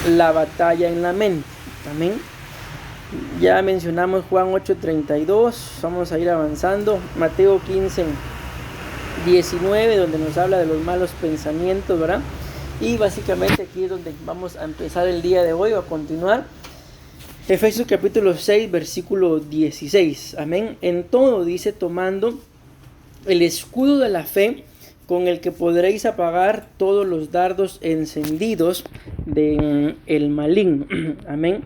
la batalla en la mente. Amén. Ya mencionamos Juan 8:32, vamos a ir avanzando. Mateo 15:19, donde nos habla de los malos pensamientos, ¿verdad? Y básicamente aquí es donde vamos a empezar el día de hoy o a continuar. Efesios capítulo 6, versículo 16. Amén. En todo dice, tomando el escudo de la fe, con el que podréis apagar todos los dardos encendidos del maligno. Amén.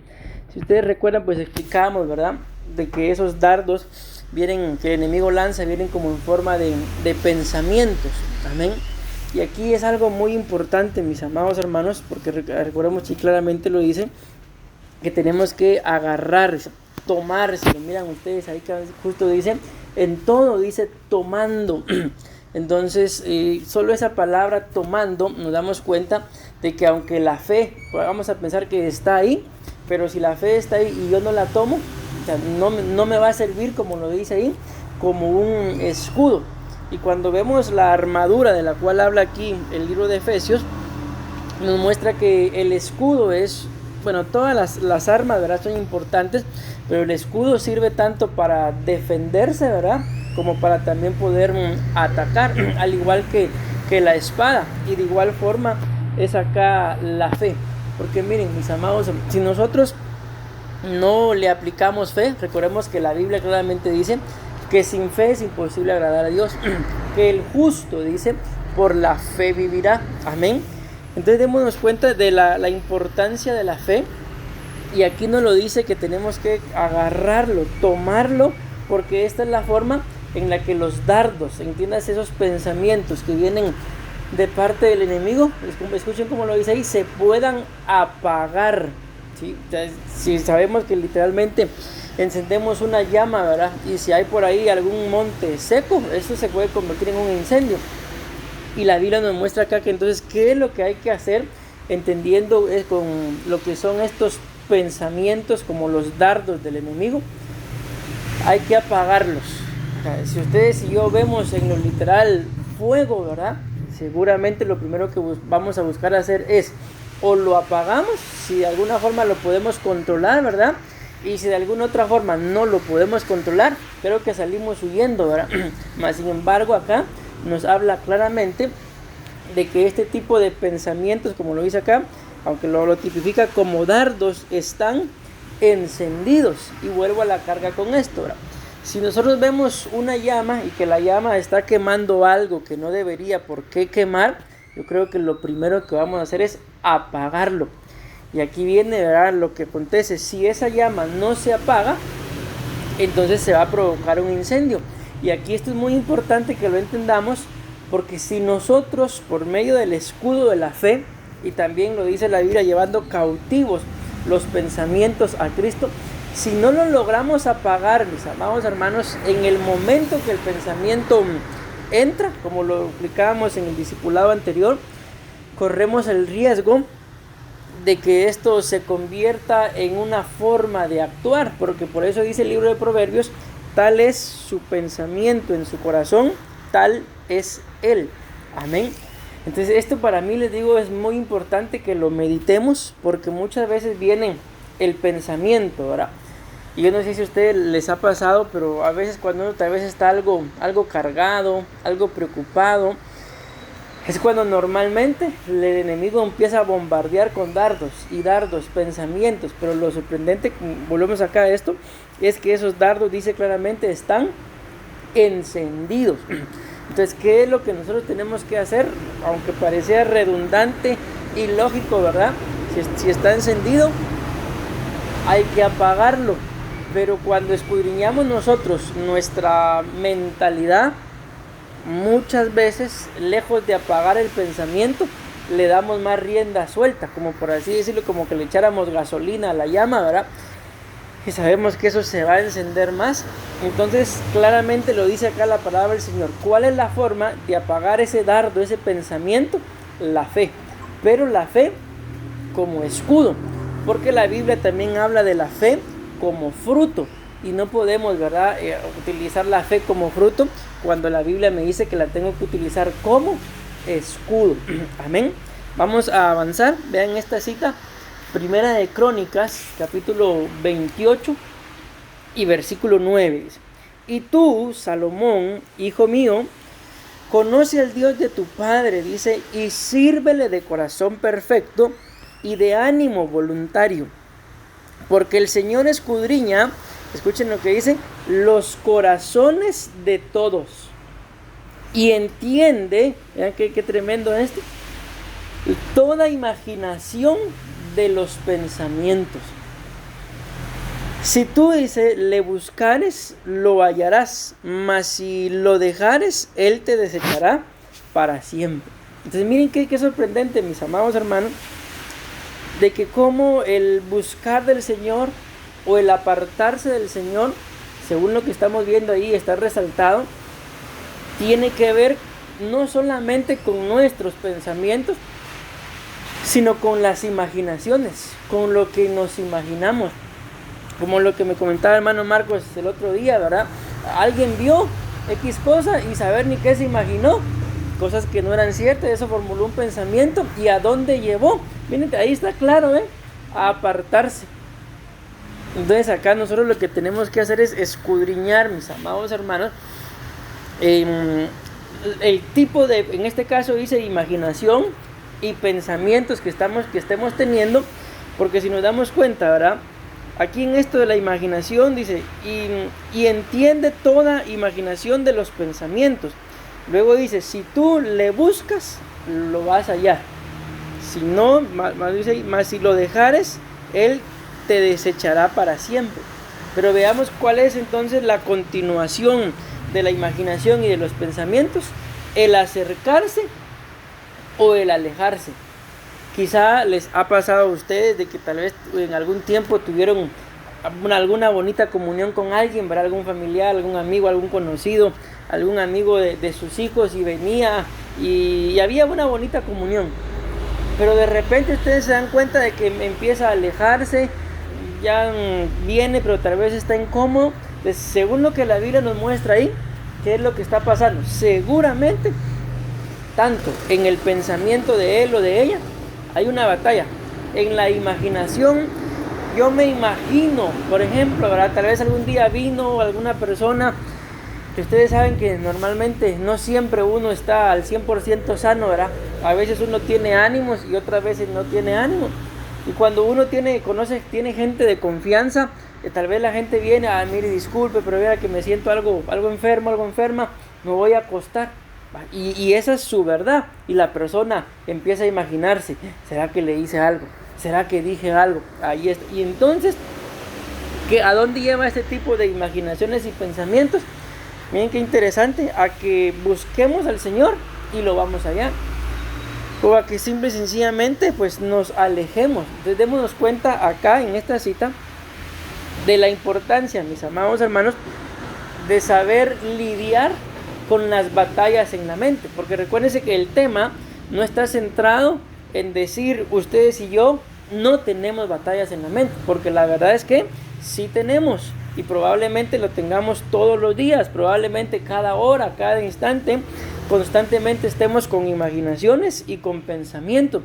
Si ustedes recuerdan, pues explicamos, ¿verdad?, de que esos dardos vienen, que el enemigo lanza, vienen como en forma de pensamientos. Amén. Y aquí es algo muy importante, mis amados hermanos, porque recordemos que claramente lo dice, que tenemos que agarrar, tomar. Si lo miran ustedes ahí, justo dice, en todo dice tomando. Entonces, solo esa palabra tomando nos damos cuenta de que aunque la fe, vamos a pensar que está ahí, pero si la fe está ahí y yo no la tomo, o sea, no me va a servir, como lo dice ahí, como un escudo. Y cuando vemos la armadura de la cual habla aquí el libro de Efesios, nos muestra que el escudo es, bueno, todas las armas, ¿verdad?, son importantes, pero el escudo sirve tanto para defenderse, ¿verdad?, como para también poder atacar, al igual que la espada. Y de igual forma es acá la fe, porque miren, mis amados, si nosotros no le aplicamos fe, recordemos que la Biblia claramente dice que sin fe es imposible agradar a Dios, que el justo, dice, por la fe vivirá. Amén. Entonces démonos cuenta de la importancia de la fe, y aquí nos lo dice que tenemos que agarrarlo, tomarlo, porque esta es la forma en la que los dardos, entiendas, esos pensamientos que vienen de parte del enemigo, escuchen como lo dice ahí, se puedan apagar, ¿sí? O sea, si sabemos que literalmente encendemos una llama, ¿verdad?, y si hay por ahí algún monte seco, eso se puede convertir en un incendio. Y la Biblia nos muestra acá que entonces, ¿qué es lo que hay que hacer? Entendiendo con lo que son estos pensamientos como los dardos del enemigo, hay que apagarlos. O sea, si ustedes y yo vemos en lo literal fuego, ¿verdad?, seguramente lo primero que vamos a buscar hacer es o lo apagamos, si de alguna forma lo podemos controlar, ¿verdad?, y si de alguna otra forma no lo podemos controlar, creo que salimos huyendo, ¿verdad? Mas sin embargo acá nos habla claramente de que este tipo de pensamientos, como lo dice acá, aunque lo tipifica como dardos, están encendidos. Y vuelvo a la carga con esto, ¿verdad? Si nosotros vemos una llama y que la llama está quemando algo que no debería por qué quemar, yo creo que lo primero que vamos a hacer es apagarlo. Y aquí viene, ¿verdad?, lo que acontece. Si esa llama no se apaga, entonces se va a provocar un incendio. Y aquí esto es muy importante que lo entendamos, porque si nosotros, por medio del escudo de la fe, y también lo dice la Biblia, llevando cautivos los pensamientos a Cristo, si no lo logramos apagar, mis amados hermanos, en el momento que el pensamiento entra, como lo explicábamos en el discipulado anterior, corremos el riesgo de que esto se convierta en una forma de actuar, porque por eso dice el libro de Proverbios, tal es su pensamiento en su corazón, tal es él. Amén. Entonces esto para mí, les digo, es muy importante que lo meditemos, porque muchas veces viene el pensamiento, ¿verdad? Y yo no sé si a ustedes les ha pasado, pero a veces cuando uno tal vez está algo cargado, algo preocupado, es cuando normalmente el enemigo empieza a bombardear con dardos, pensamientos. Pero lo sorprendente, volvemos acá a esto, es que esos dardos, dice claramente, están encendidos. Entonces, ¿qué es lo que nosotros tenemos que hacer? Aunque parecía redundante y lógico, ¿verdad? Si está encendido, hay que apagarlo. Pero cuando escudriñamos nosotros nuestra mentalidad, muchas veces, lejos de apagar el pensamiento, le damos más rienda suelta, como por así decirlo, como que le echáramos gasolina a la llama, ¿verdad? Y sabemos que eso se va a encender más. Entonces claramente lo dice acá la palabra del Señor. ¿Cuál es la forma de apagar ese dardo, ese pensamiento? La fe. Pero la fe como escudo, porque la Biblia también habla de la fe como fruto. Y no podemos, ¿verdad?, utilizar la fe como fruto cuando la Biblia me dice que la tengo que utilizar como escudo. Amén. Vamos a avanzar. Vean esta cita Primera de Crónicas, capítulo 28 y versículo 9. Dice: y tú, Salomón, hijo mío, conoce al Dios de tu padre, dice, y sírvele de corazón perfecto y de ánimo voluntario. Porque el Señor escudriña, escuchen lo que dice, los corazones de todos. Y entiende, vean qué tremendo esto, toda imaginación de los pensamientos. Si tú, dice, le buscares, lo hallarás, mas si lo dejares, él te desechará para siempre. Entonces miren qué sorprendente, mis amados hermanos, de que como el buscar del Señor o el apartarse del Señor, según lo que estamos viendo ahí, está resaltado, tiene que ver no solamente con nuestros pensamientos, sino con las imaginaciones, con lo que nos imaginamos. Como lo que me comentaba el hermano Marcos el otro día, ¿verdad? Alguien vio X cosa y saber ni qué se imaginó, cosas que no eran ciertas, eso formuló un pensamiento y a dónde llevó. Miren, ahí está claro, a apartarse. Entonces acá nosotros lo que tenemos que hacer es escudriñar, mis amados hermanos, el tipo de, en este caso dice imaginación y pensamientos que estemos teniendo, porque si nos damos cuenta, ¿verdad? Aquí en esto de la imaginación dice, y entiende toda imaginación de los pensamientos. Luego dice, si tú le buscas, lo vas a hallar. Si no, más si lo dejares, él te desechará para siempre. Pero veamos cuál es entonces la continuación de la imaginación y de los pensamientos: el acercarse o el alejarse. Quizá les ha pasado a ustedes de que tal vez en algún tiempo tuvieron alguna bonita comunión con alguien, ¿verdad? Algún familiar, algún amigo, algún conocido, algún amigo de sus hijos, y venía y había una bonita comunión. Pero de repente ustedes se dan cuenta de que empieza a alejarse, ya viene, pero tal vez está incómodo. Entonces, según lo que la Biblia nos muestra ahí, ¿qué es lo que está pasando? Seguramente, tanto en el pensamiento de él o de ella, hay una batalla. En la imaginación, yo me imagino, por ejemplo, ¿verdad? Tal vez algún día vino alguna persona, que ustedes saben que normalmente no siempre uno está al 100% sano, ¿verdad? A veces uno tiene ánimos y otras veces no tiene ánimos. Y cuando uno tiene gente de confianza, tal vez la gente viene, mire, disculpe, pero vea que me siento algo enferma, me voy a acostar. Y esa es su verdad, y la persona empieza a imaginarse, ¿será que le hice algo? ¿Será que dije algo? Ahí está. Y entonces, ¿a dónde lleva este tipo de imaginaciones y pensamientos? Miren qué interesante, a que busquemos al Señor y lo vamos allá, o a que simple y sencillamente pues nos alejemos. Entonces démonos cuenta acá en esta cita de la importancia, mis amados hermanos, de saber lidiar con las batallas en la mente, porque recuérdense que el tema no está centrado en decir ustedes y yo no tenemos batallas en la mente, porque la verdad es que sí tenemos, y probablemente lo tengamos todos los días, probablemente cada hora, cada instante, constantemente estemos con imaginaciones y con pensamiento.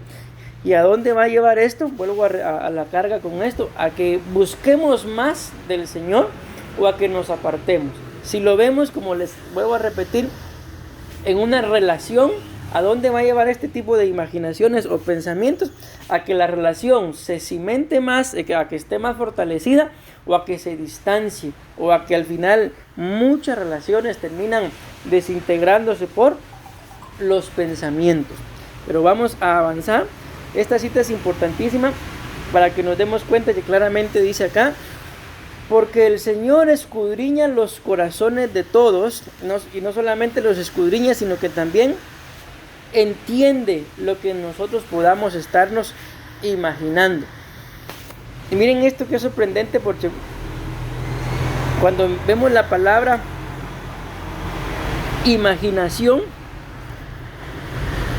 ¿Y a dónde va a llevar esto? Vuelvo a la carga con esto, a que busquemos más del Señor o a que nos apartemos. Si lo vemos, como les vuelvo a repetir, en una relación, ¿a dónde va a llevar este tipo de imaginaciones o pensamientos? A que la relación se cimente más, a que esté más fortalecida, o a que se distancie, o a que al final muchas relaciones terminan desintegrándose por los pensamientos. Pero vamos a avanzar. Esta cita es importantísima para que nos demos cuenta que claramente dice acá: porque el Señor escudriña los corazones de todos, y no solamente los escudriña, sino que también entiende lo que nosotros podamos estarnos imaginando. Y miren esto que es sorprendente, porque cuando vemos la palabra imaginación,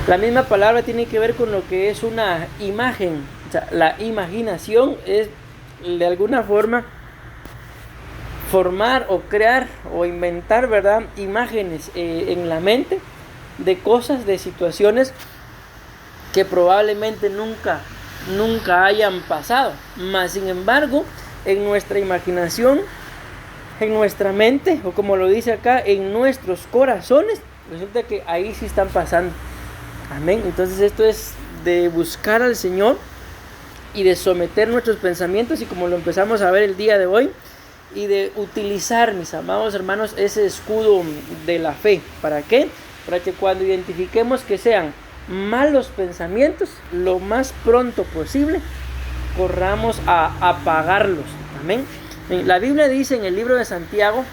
la misma palabra tiene que ver con lo que es una imagen. O sea, la imaginación es de alguna forma formar o crear o inventar, ¿verdad?, imágenes en la mente de cosas, de situaciones que probablemente nunca nunca hayan pasado. Mas sin embargo, en nuestra imaginación, en nuestra mente, o como lo dice acá, en nuestros corazones, resulta que ahí sí están pasando. Amén. Entonces esto es de buscar al Señor y de someter nuestros pensamientos, y como lo empezamos a ver el día de hoy, y de utilizar, mis amados hermanos, ese escudo de la fe. ¿Para qué? Para que cuando identifiquemos que sean malos pensamientos, lo más pronto posible corramos a apagarlos. Amén. La Biblia dice en el libro de Santiago,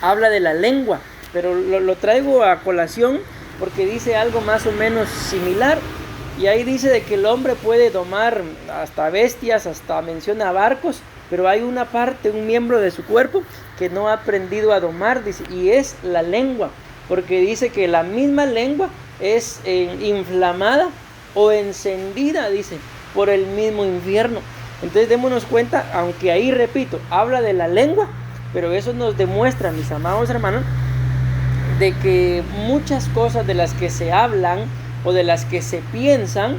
habla de la lengua, pero lo traigo a colación porque dice algo más o menos similar. Y ahí dice de que el hombre puede domar hasta bestias, hasta menciona barcos, pero hay una parte, un miembro de su cuerpo que no ha aprendido a domar, dice, y es la lengua, porque dice que la misma lengua es inflamada o encendida, dice, por el mismo infierno. Entonces démonos cuenta, aunque ahí, repito, habla de la lengua, pero eso nos demuestra, mis amados hermanos, de que muchas cosas de las que se hablan o de las que se piensan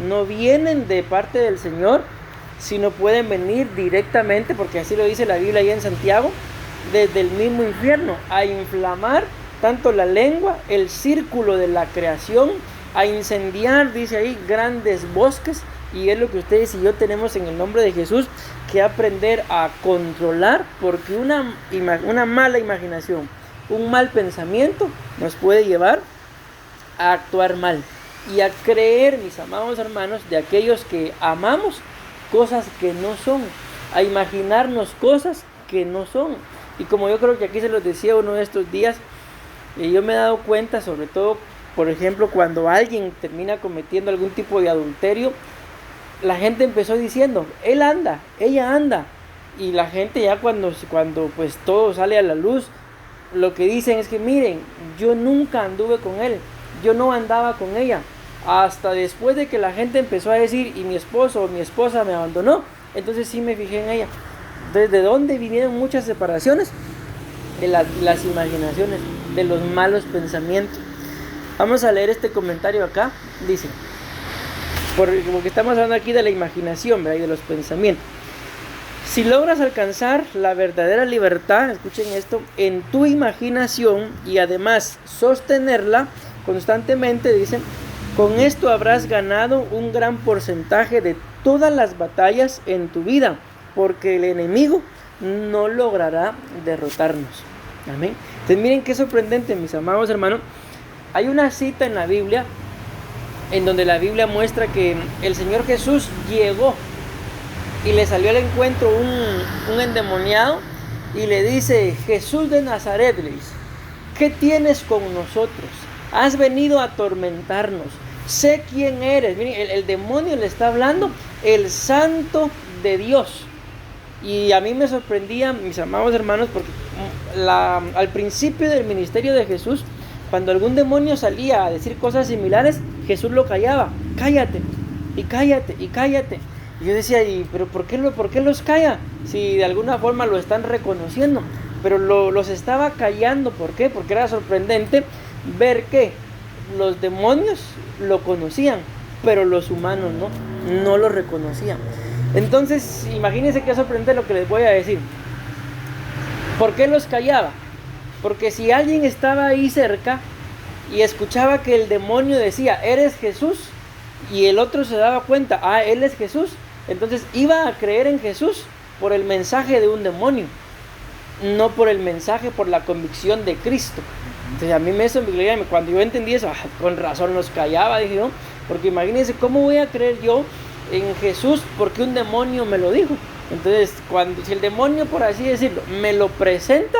no vienen de parte del Señor, sino pueden venir directamente, porque así lo dice la Biblia ahí en Santiago, desde el mismo infierno, a inflamar tanto la lengua, el círculo de la creación, a incendiar, dice ahí, grandes bosques. Y es lo que ustedes y yo tenemos en el nombre de Jesús que aprender a controlar, porque una mala imaginación, un mal pensamiento nos puede llevar a actuar mal y a creer, mis amados hermanos, de aquellos que amamos cosas que no son, a imaginarnos cosas que no son. Y como yo creo que aquí se los decía uno de estos días, yo me he dado cuenta, sobre todo, por ejemplo, cuando alguien termina cometiendo algún tipo de adulterio, la gente empezó diciendo, él anda, ella anda, y la gente ya cuando pues todo sale a la luz, lo que dicen es que miren, yo nunca anduve con él, yo no andaba con ella, hasta después de que la gente empezó a decir, y mi esposo o mi esposa me abandonó, entonces sí me fijé en ella. ¿Desde dónde vinieron muchas separaciones? De las imaginaciones, de los malos pensamientos. Vamos a leer este comentario acá, dice, porque estamos hablando aquí de la imaginación, ¿verdad? Y de los pensamientos. Si logras alcanzar la verdadera libertad, escuchen esto, en tu imaginación y además sostenerla constantemente, dicen, con esto habrás ganado un gran porcentaje de todas las batallas en tu vida, porque el enemigo no logrará derrotarnos. Amén. Entonces miren qué sorprendente, mis amados hermanos. Hay una cita en la Biblia en donde la Biblia muestra que el Señor Jesús llegó y le salió al encuentro un endemoniado y le dice, Jesús de Nazaret, le dice, ¿qué tienes con nosotros? Has venido a atormentarnos, sé quién eres. Miren, el demonio le está hablando, el Santo de Dios. Y a mí me sorprendía, mis amados hermanos, porque al principio del ministerio de Jesús, cuando algún demonio salía a decir cosas similares, Jesús lo callaba, cállate, y cállate, y cállate. Y yo decía, ¿pero por qué los calla? Si de alguna forma lo están reconociendo, pero los estaba callando. ¿Por qué? Porque era sorprendente ver que los demonios lo conocían, pero los humanos no lo reconocían. Entonces, imagínense qué sorprendente lo que les voy a decir. ¿Por qué los callaba? Porque si alguien estaba ahí cerca y escuchaba que el demonio decía, eres Jesús, y el otro se daba cuenta, él es Jesús, entonces iba a creer en Jesús por el mensaje de un demonio, no por el mensaje, por la convicción de Cristo. Entonces a mí cuando yo entendí eso, con razón los callaba, dije yo, porque imagínense cómo voy a creer yo en Jesús porque un demonio me lo dijo. Entonces si el demonio, por así decirlo, me lo presenta,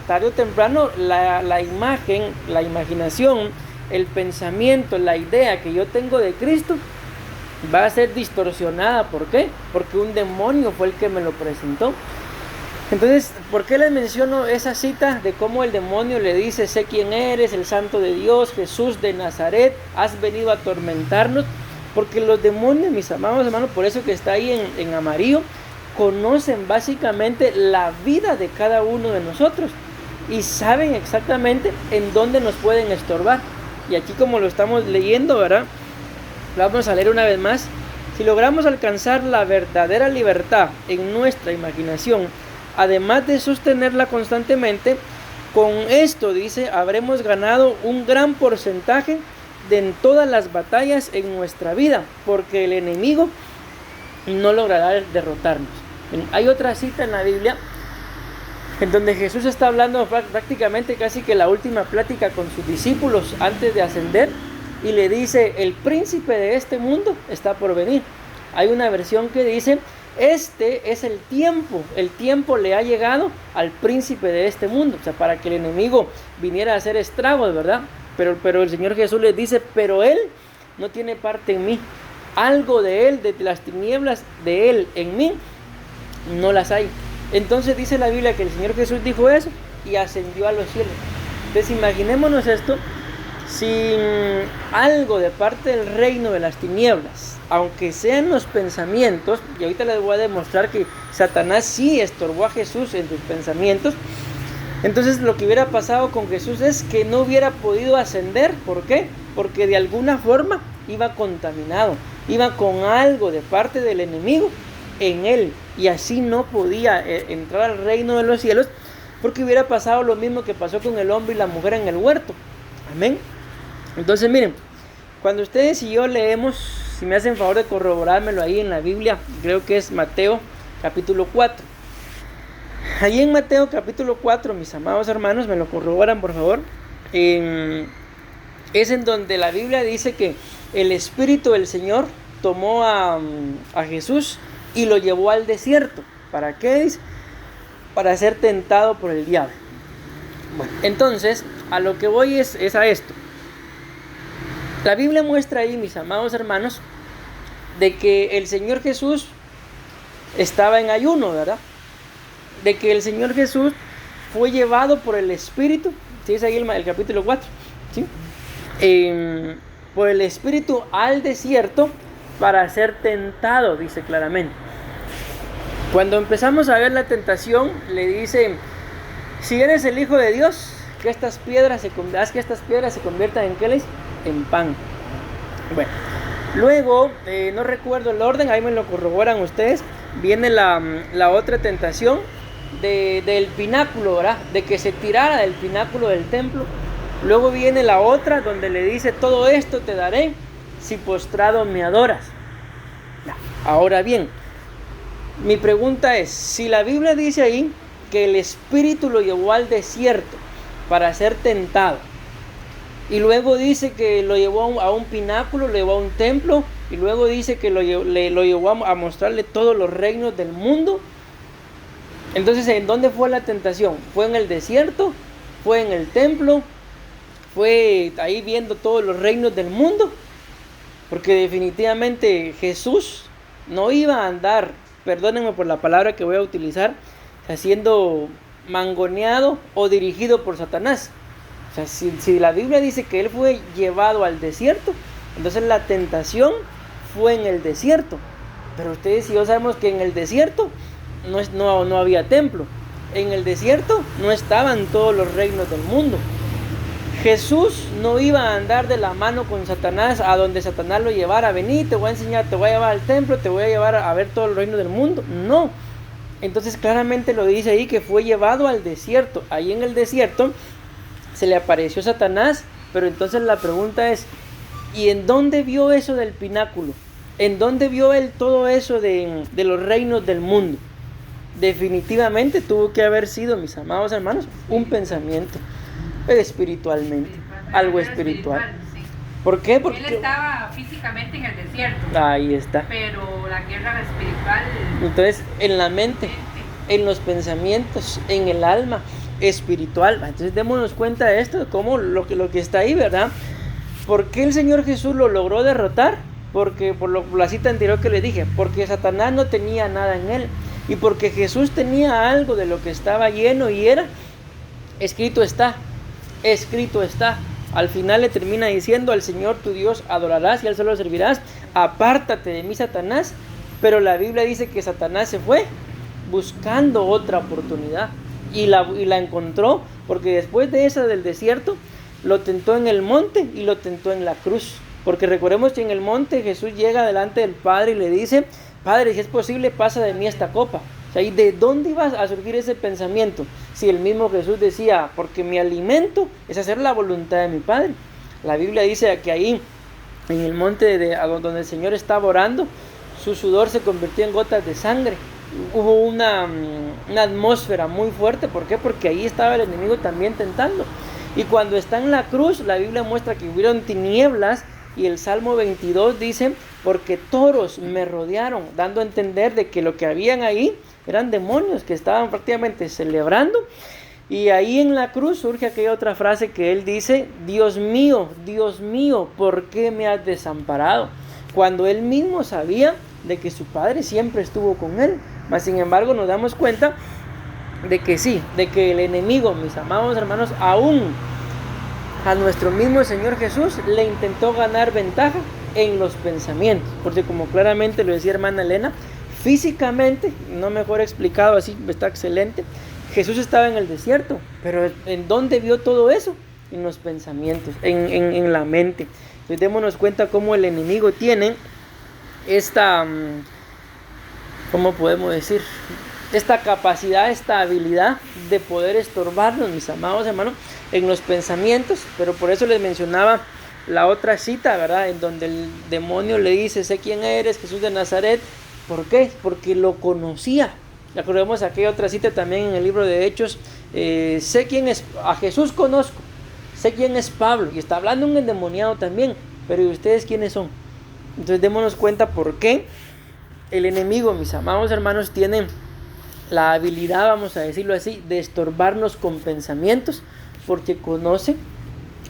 tarde o temprano la imagen, la imaginación, el pensamiento, la idea que yo tengo de Cristo va a ser distorsionada. ¿Por qué? Porque un demonio fue el que me lo presentó. Entonces, ¿por qué les menciono esa cita de cómo el demonio le dice, sé quién eres, el Santo de Dios, Jesús de Nazaret, has venido a atormentarnos? Porque los demonios, mis amados hermanos, por eso que está ahí en amarillo, conocen básicamente la vida de cada uno de nosotros y saben exactamente en dónde nos pueden estorbar. Y aquí, como lo estamos leyendo, ¿verdad? Vamos a leer una vez más. Si logramos alcanzar la verdadera libertad en nuestra imaginación, además de sostenerla constantemente, con esto, dice, habremos ganado un gran porcentaje en todas las batallas en nuestra vida, porque el enemigo no logrará derrotarnos. Hay otra cita en la Biblia en donde Jesús está hablando prácticamente casi que la última plática con sus discípulos antes de ascender, y le dice: el príncipe de este mundo está por venir. Hay una versión que dice: este es el tiempo le ha llegado al príncipe de este mundo, o sea, para que el enemigo viniera a hacer estragos, ¿verdad? Pero el Señor Jesús les dice: pero él no tiene parte en mí, algo de él, de las tinieblas de él en mí, no las hay. Entonces dice la Biblia que el Señor Jesús dijo eso y ascendió a los cielos. Entonces imaginémonos esto sin algo de parte del reino de las tinieblas, aunque sean los pensamientos. Y ahorita les voy a demostrar que Satanás sí estorbó a Jesús en sus pensamientos. Entonces lo que hubiera pasado con Jesús es que no hubiera podido ascender. ¿Por qué? Porque de alguna forma iba contaminado, iba con algo de parte del enemigo en él, y así no podía entrar al reino de los cielos, porque hubiera pasado lo mismo que pasó con el hombre y la mujer en el huerto. Amén. Entonces miren, cuando ustedes y yo leemos, si me hacen favor de corroborármelo ahí en la Biblia, creo que es Mateo capítulo 4. Ahí en Mateo capítulo 4, mis amados hermanos, me lo corroboran por favor, es en donde la Biblia dice que el Espíritu del Señor tomó a Jesús y lo llevó al desierto. ¿Para qué? Dice: para ser tentado por el diablo. Bueno, entonces a lo que voy es a esto. La Biblia muestra ahí, mis amados hermanos, de que el Señor Jesús estaba en ayuno, ¿verdad? De que el Señor Jesús fue llevado por el Espíritu, ¿sí? Es ahí el capítulo 4, ¿sí? Por el Espíritu al desierto para ser tentado, dice claramente. Cuando empezamos a ver la tentación, le dice: si eres el Hijo de Dios, haz que estas piedras se conviertan en ¿qué? En pan. Bueno, luego, no recuerdo el orden, ahí me lo corroboran ustedes, viene la otra tentación del pináculo, ¿verdad? De que se tirara del pináculo del templo. Luego viene la otra donde le dice: todo esto te daré si postrado me adoras. Ahora bien, mi pregunta es: si la Biblia dice ahí que el Espíritu lo llevó al desierto para ser tentado, y luego dice que lo llevó a un pináculo, lo llevó a un templo, y luego dice que lo llevó a mostrarle todos los reinos del mundo, entonces ¿en dónde fue la tentación? ¿Fue en el desierto? ¿Fue en el templo? ¿Fue ahí viendo todos los reinos del mundo? Porque definitivamente Jesús no iba a andar, perdónenme por la palabra que voy a utilizar, siendo mangoneado o dirigido por Satanás. O sea, si la Biblia dice que él fue llevado al desierto, entonces la tentación fue en el desierto. Pero ustedes y yo sabemos que en el desierto no había templo. En el desierto no estaban todos los reinos del mundo. Jesús no iba a andar de la mano con Satanás a donde Satanás lo llevara. Vení, te voy a enseñar, te voy a llevar al templo, te voy a llevar a ver todo el reino del mundo. No. Entonces claramente lo dice ahí que fue llevado al desierto. Ahí en el desierto se le apareció Satanás, pero entonces la pregunta es: ¿y en dónde vio eso del pináculo? ¿En dónde vio él todo eso de los reinos del mundo? Definitivamente tuvo que haber sido, mis amados hermanos, un pensamiento espiritualmente, algo espiritual. Sí. ¿Por qué? Porque él estaba físicamente en el desierto. Ahí está. Pero la guerra espiritual. Entonces, en la mente, en los pensamientos, en el alma espiritual. Entonces, démonos cuenta de esto, como lo que está ahí, ¿verdad? ¿Por qué el Señor Jesús lo logró derrotar? Porque por la cita anterior que le dije, porque Satanás no tenía nada en él, y porque Jesús tenía algo de lo que estaba lleno, y era: escrito está. Escrito está. Al final le termina diciendo: al Señor tu Dios adorarás y a él solo servirás. Apártate de mí, Satanás. Pero la Biblia dice que Satanás se fue buscando otra oportunidad y la encontró, porque después de esa del desierto lo tentó en el monte y lo tentó en la cruz. Porque recordemos que en el monte Jesús llega delante del Padre y le dice: Padre, si es posible, pasa de mí esta copa. O sea, ¿y de dónde iba a surgir ese pensamiento? Si el mismo Jesús decía: porque mi alimento es hacer la voluntad de mi Padre. La Biblia dice que ahí, en el monte donde el Señor estaba orando, su sudor se convirtió en gotas de sangre. Hubo una atmósfera muy fuerte. ¿Por qué? Porque ahí estaba el enemigo también tentando. Y cuando está en la cruz, la Biblia muestra que hubieron tinieblas. Y el Salmo 22 dice: porque toros me rodearon, dando a entender de que lo que habían ahí eran demonios que estaban prácticamente celebrando. Y ahí en la cruz surge aquella otra frase que él dice: Dios mío, ¿por qué me has desamparado? Cuando él mismo sabía de que su Padre siempre estuvo con él. Mas sin embargo nos damos cuenta de que sí, de que el enemigo, mis amados hermanos, aún a nuestro mismo Señor Jesús le intentó ganar ventaja en los pensamientos. Porque como claramente lo decía hermana Elena, físicamente, no mejor explicado así, está excelente, Jesús estaba en el desierto, pero ¿en dónde vio todo eso? En los pensamientos, en la mente. Entonces démonos cuenta cómo el enemigo tiene esta, ¿cómo podemos decir? Esta capacidad, esta habilidad de poder estorbarnos, mis amados hermanos, en los pensamientos. Pero por eso les mencionaba la otra cita, ¿verdad? En donde el demonio le dice: sé quién eres, Jesús de Nazaret. ¿Por qué? Porque lo conocía. Recordemos aquella otra cita también en el libro de Hechos: sé quién es, a Jesús conozco, sé quién es Pablo. Y está hablando un endemoniado también. Pero ¿y ustedes quiénes son? Entonces démonos cuenta por qué el enemigo, mis amados hermanos, tiene la habilidad, vamos a decirlo así, de estorbarnos con pensamientos, porque conoce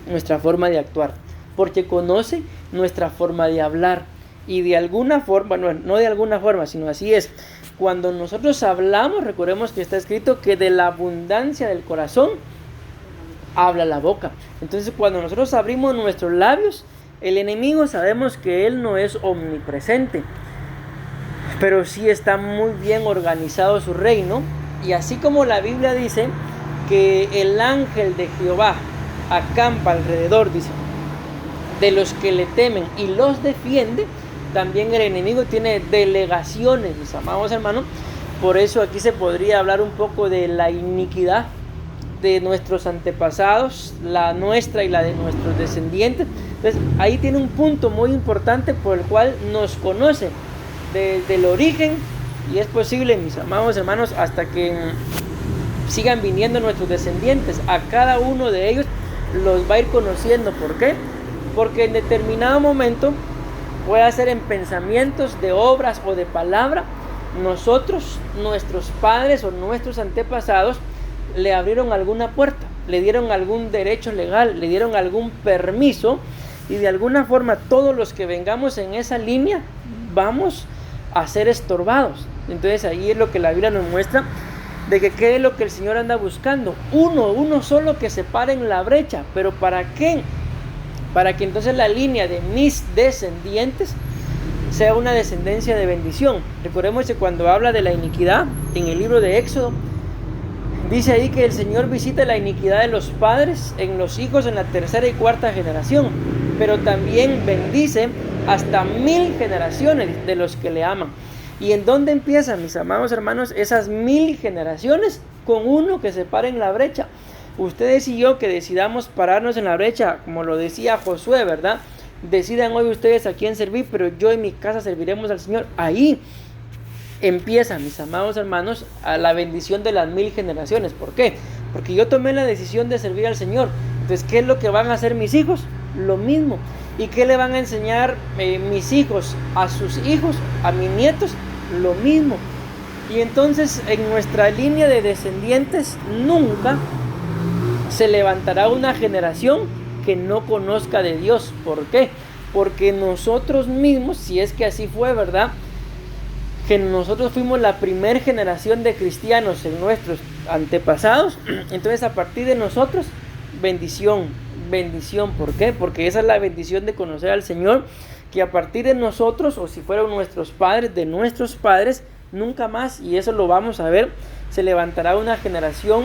nuestra forma de actuar, porque conoce nuestra forma de hablar. Y de alguna forma, no de alguna forma, sino así es, cuando nosotros hablamos, recordemos que está escrito que de la abundancia del corazón habla la boca. Entonces cuando nosotros abrimos nuestros labios, el enemigo sabemos que él no es omnipresente, pero sí está muy bien organizado su reino. Y así como la Biblia dice que el ángel de Jehová acampa alrededor, dice, de los que le temen y los defiende, también el enemigo tiene delegaciones, mis amados hermanos. Por eso aquí se podría hablar un poco de la iniquidad de nuestros antepasados, la nuestra y la de nuestros descendientes. Entonces ahí tiene un punto muy importante por el cual nos conoce desde el origen, y es posible, mis amados hermanos, hasta que sigan viniendo nuestros descendientes. A cada uno de ellos los va a ir conociendo. ¿Por qué? Porque en determinado momento, puede ser en pensamientos, de obras o de palabra, nosotros, nuestros padres o nuestros antepasados le abrieron alguna puerta, le dieron algún derecho legal, le dieron algún permiso, y de alguna forma todos los que vengamos en esa línea vamos a ser estorbados. Entonces ahí es lo que la Biblia nos muestra, de que qué es lo que el Señor anda buscando: uno solo que se pare en la brecha. ¿Pero para qué? Para que entonces la línea de mis descendientes sea una descendencia de bendición. Recordemos que cuando habla de la iniquidad en el libro de Éxodo, dice ahí que el Señor visita la iniquidad de los padres en los hijos en la tercera y cuarta generación, pero también bendice hasta 1000 generaciones de los que le aman. ¿Y en dónde empiezan, mis amados hermanos, esas 1000 generaciones? Con uno que se pare en la brecha. Ustedes y yo que decidamos pararnos en la brecha, como lo decía Josué, ¿verdad? Decidan hoy ustedes a quién servir, pero yo y mi casa serviremos al Señor. Ahí empieza, mis amados hermanos, a la bendición de las 1000 generaciones. ¿Por qué? Porque yo tomé la decisión de servir al Señor. Entonces, ¿qué es lo que van a hacer mis hijos? Lo mismo. ¿Y qué le van a enseñar mis hijos a sus hijos, a mis nietos? Lo mismo. Y entonces en nuestra línea de descendientes nunca se levantará una generación que no conozca de Dios. ¿Por qué? Porque nosotros mismos, si es que así fue, ¿verdad?, que nosotros fuimos la primera generación de cristianos en nuestros antepasados, entonces a partir de nosotros, bendición. ¿Por qué? Porque esa es la bendición de conocer al Señor, que a partir de nosotros, o si fueron nuestros padres, de nuestros padres, nunca más, y eso lo vamos a ver, se levantará una generación